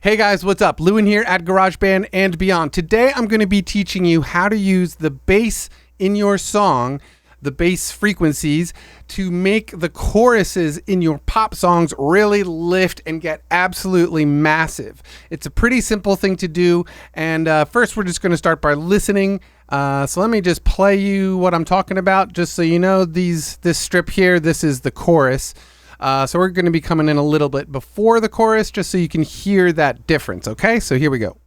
Hey guys, what's up? Lewin here at GarageBand and Beyond. Today I'm going to be teaching you how to use the bass in your song, the bass frequencies, to make the choruses in your pop songs really lift and get absolutely massive. It's a pretty simple thing to do, and first we're just going to start by listening. So let me just play you what I'm talking about, just so you know. This strip here, this is the chorus. So we're going to be coming in a little bit before the chorus just so you can hear that difference, okay? So here we go.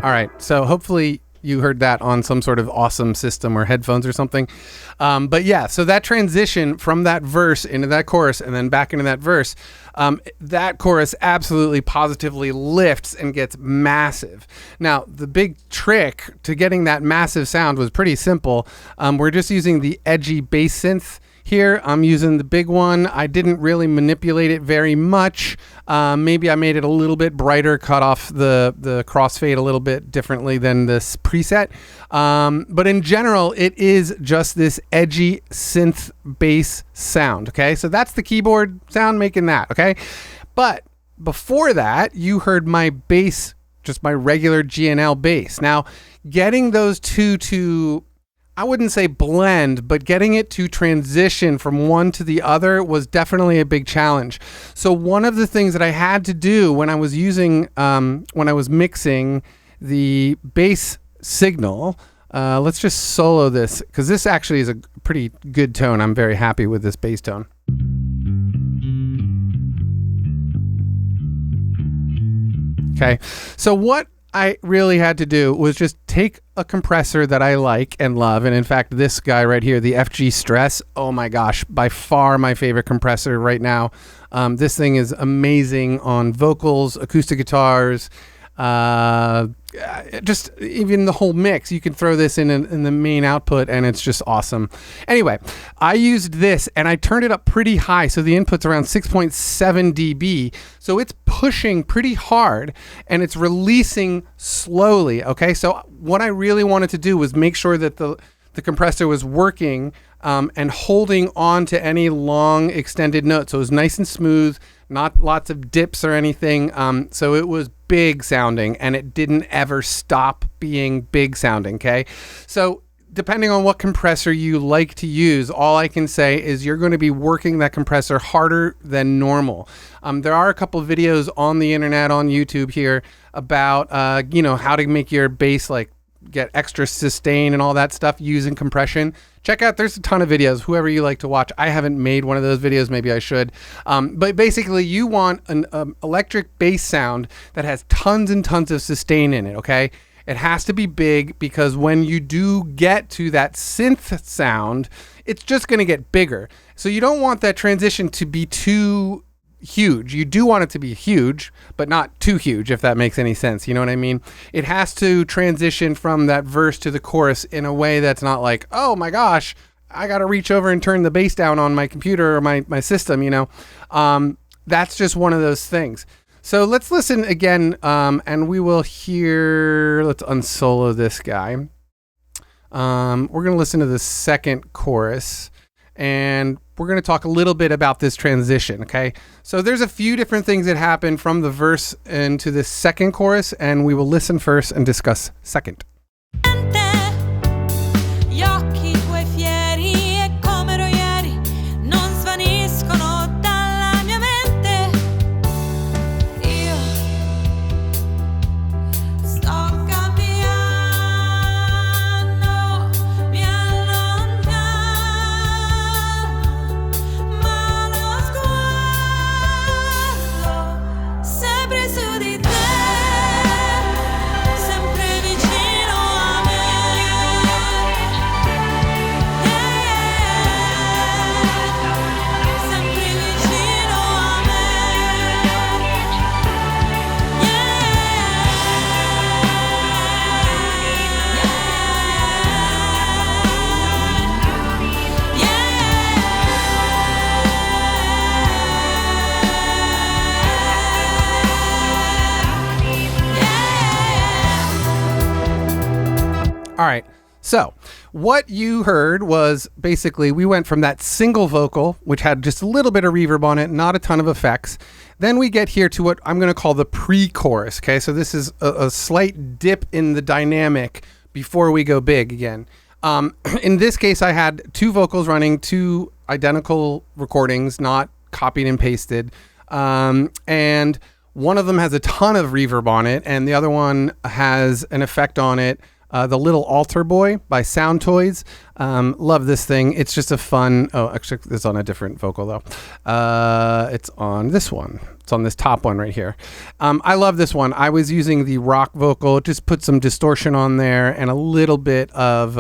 All right, so hopefully you heard that on some sort of awesome system or headphones or something. But yeah, so that transition from that verse into that chorus and then back into that verse, that chorus absolutely positively lifts and gets massive. Now, the big trick to getting that massive sound was pretty simple. We're just using the edgy bass synth. Here, I'm using the big one. I didn't really manipulate it very much. Maybe I made it a little bit brighter, cut off the crossfade a little bit differently than this preset. But in general, it is just this edgy synth bass sound, okay? So that's the keyboard sound making that, okay? But before that, you heard my bass, just my regular GNL bass. Now, getting those two to, I wouldn't say blend, but getting it to transition from one to the other was definitely a big challenge. So one of the things that I had to do when I was using, when I was mixing the bass signal, let's just solo this, because this actually is a pretty good tone. I'm very happy with this bass tone. Okay, so what I really had to do was just take a compressor that I like and love. And in fact, this guy right here, the FG Stress, oh my gosh, by far my favorite compressor right now. This thing is amazing on vocals, acoustic guitars, just even the whole mix. You can throw this in the main output and it's just awesome. Anyway, I used this and I turned it up pretty high. So the input's around 6.7 dB. So it's pushing pretty hard and it's releasing slowly. Okay. So what I really wanted to do was make sure that the compressor was working and holding on to any long extended notes. So it was nice and smooth, not lots of dips or anything. So it was big sounding and it didn't ever stop being big sounding. Okay. So depending on what compressor you like to use, all I can say is you're going to be working that compressor harder than normal. There are a couple of videos on the internet, on YouTube here about, how to make your bass like get extra sustain and all that stuff using compression. Check out, there's a ton of videos, whoever you like to watch. I haven't made one of those videos, maybe I should. But basically you want an electric bass sound that has tons and tons of sustain in it, okay? It has to be big because when you do get to that synth sound, it's just gonna get bigger. So you don't want that transition to be too huge. You do want it to be huge, but not too huge, if that makes any sense. You know what I mean? It has to transition from that verse to the chorus in a way that's not like, oh my gosh, I got to reach over and turn the bass down on my computer or my system, you know? That's just one of those things. So let's listen again, and we will hear, let's unsolo this guy. We're going to listen to the second chorus. And we're going to talk a little bit about this transition, okay? So there's a few different things that happen from the verse into the second chorus, and we will listen first and discuss second. Sempre su di te, sempre vicino. All right. So what you heard was basically we went from that single vocal, which had just a little bit of reverb on it, not a ton of effects. Then we get here to what I'm going to call the pre-chorus. Okay, so this is a slight dip in the dynamic before we go big again. In this case, I had two vocals running, two identical recordings, not copied and pasted. And one of them has a ton of reverb on it, and the other one has an effect on it. The Little Altar Boy by Sound Toys. Love this thing. It's just a fun... Oh, actually, it's on a different vocal, though. It's on this one. It's on this top one right here. I love this one. I was using the rock vocal. Just put some distortion on there and a little bit of...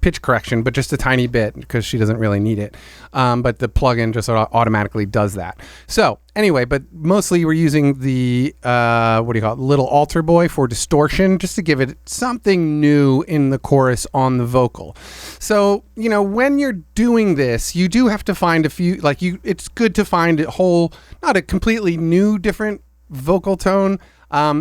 pitch correction, but just a tiny bit because she doesn't really need it. But the plugin just automatically does that. So anyway, but mostly we're using the, Little Altar Boy for distortion, just to give it something new in the chorus on the vocal. So, when you're doing this, you do have to find a few, it's good to find a whole, not a completely new, different vocal tone,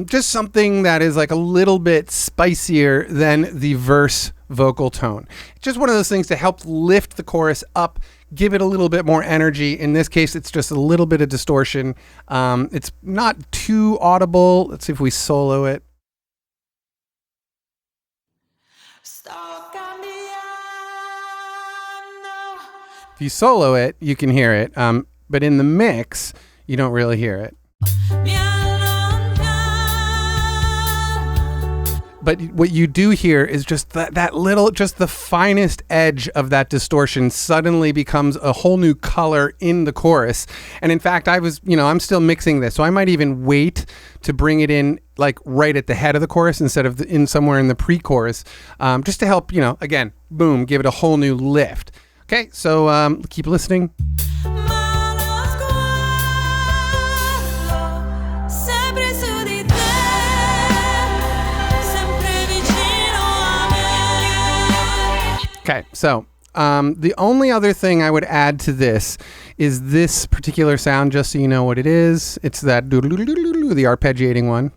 just something that is like a little bit spicier than the verse vocal tone. Just one of those things to help lift the chorus up, give it a little bit more energy. In this case, it's just a little bit of distortion. It's not too audible. Let's see if we solo it. If you solo it, you can hear it. But in the mix, you don't really hear it. But what you do hear is just that little, just the finest edge of that distortion suddenly becomes a whole new color in the chorus. And in fact, I'm still mixing this. So I might even wait to bring it in like right at the head of the chorus instead of in somewhere in the pre-chorus, just to help, again, boom, give it a whole new lift. Okay, so keep listening. Okay, so the only other thing I would add to this is this particular sound, just so you know what it is. It's that the arpeggiating one.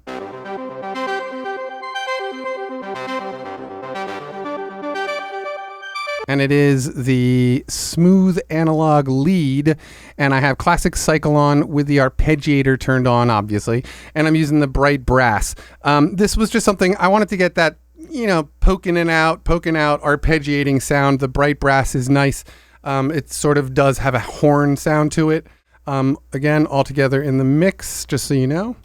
And it is the smooth analog lead, and I have classic cycle on with the arpeggiator turned on, obviously, and I'm using the bright brass. This was just something I wanted to get that poking out, arpeggiating sound. The bright brass is nice. It sort of does have a horn sound to it. Again, all together in the mix, just so you know.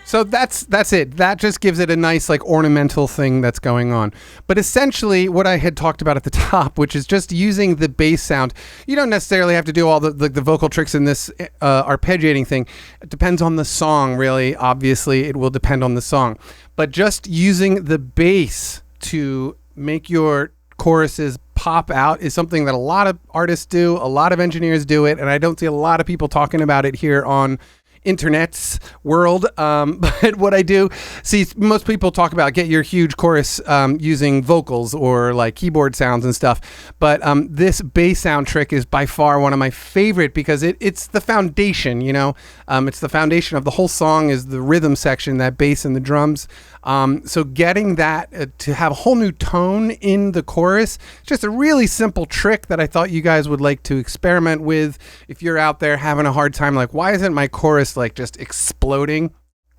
So that's it. That just gives it a nice ornamental thing that's going on. But essentially what I had talked about at the top, which is just using the bass sound. You don't necessarily have to do all the vocal tricks in this arpeggiating thing. It depends on the song, really. Obviously, it will depend on the song. But just using the bass to make your choruses pop out is something that a lot of artists do. A lot of engineers do it. And I don't see a lot of people talking about it here on internet's world, but what I do see, most people talk about get your huge chorus using vocals or keyboard sounds and stuff, but this bass sound trick is by far one of my favorite because it's the foundation. It's the foundation of the whole song is the rhythm section, that bass and the drums. So getting that to have a whole new tone in the chorus, just a really simple trick that I thought you guys would like to experiment with. If you're out there having a hard time, why isn't my chorus just exploding?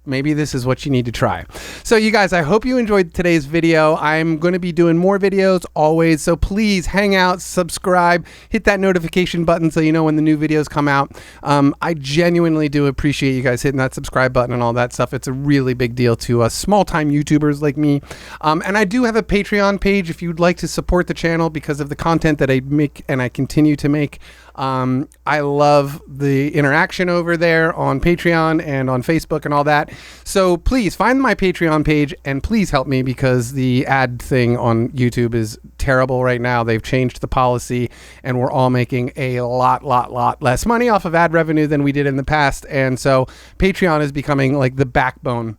Maybe this is what you need to try. So you guys, I hope you enjoyed today's video. I'm going to be doing more videos always, so please hang out, subscribe, hit that notification button so you know when the new videos come out. I genuinely do appreciate you guys hitting that subscribe button and all that stuff. It's a really big deal to us small-time YouTubers like me. And I do have a Patreon page if you'd like to support the channel because of the content that I make and I continue to make. I love the interaction over there on Patreon and on Facebook and all that. So please find my Patreon page and please help me because the ad thing on YouTube is terrible right now. They've changed the policy and we're all making a lot less money off of ad revenue than we did in the past. And so Patreon is becoming the backbone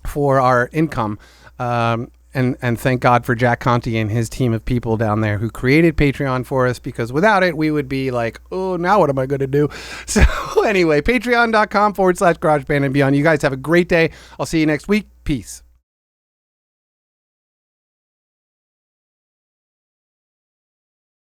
for our income. and thank God for Jack Conti and his team of people down there who created Patreon for us, because without it, we would be like, oh, now what am I going to do? So anyway, patreon.com/GarageBandandBeyond. You guys have a great day. I'll see you next week. Peace.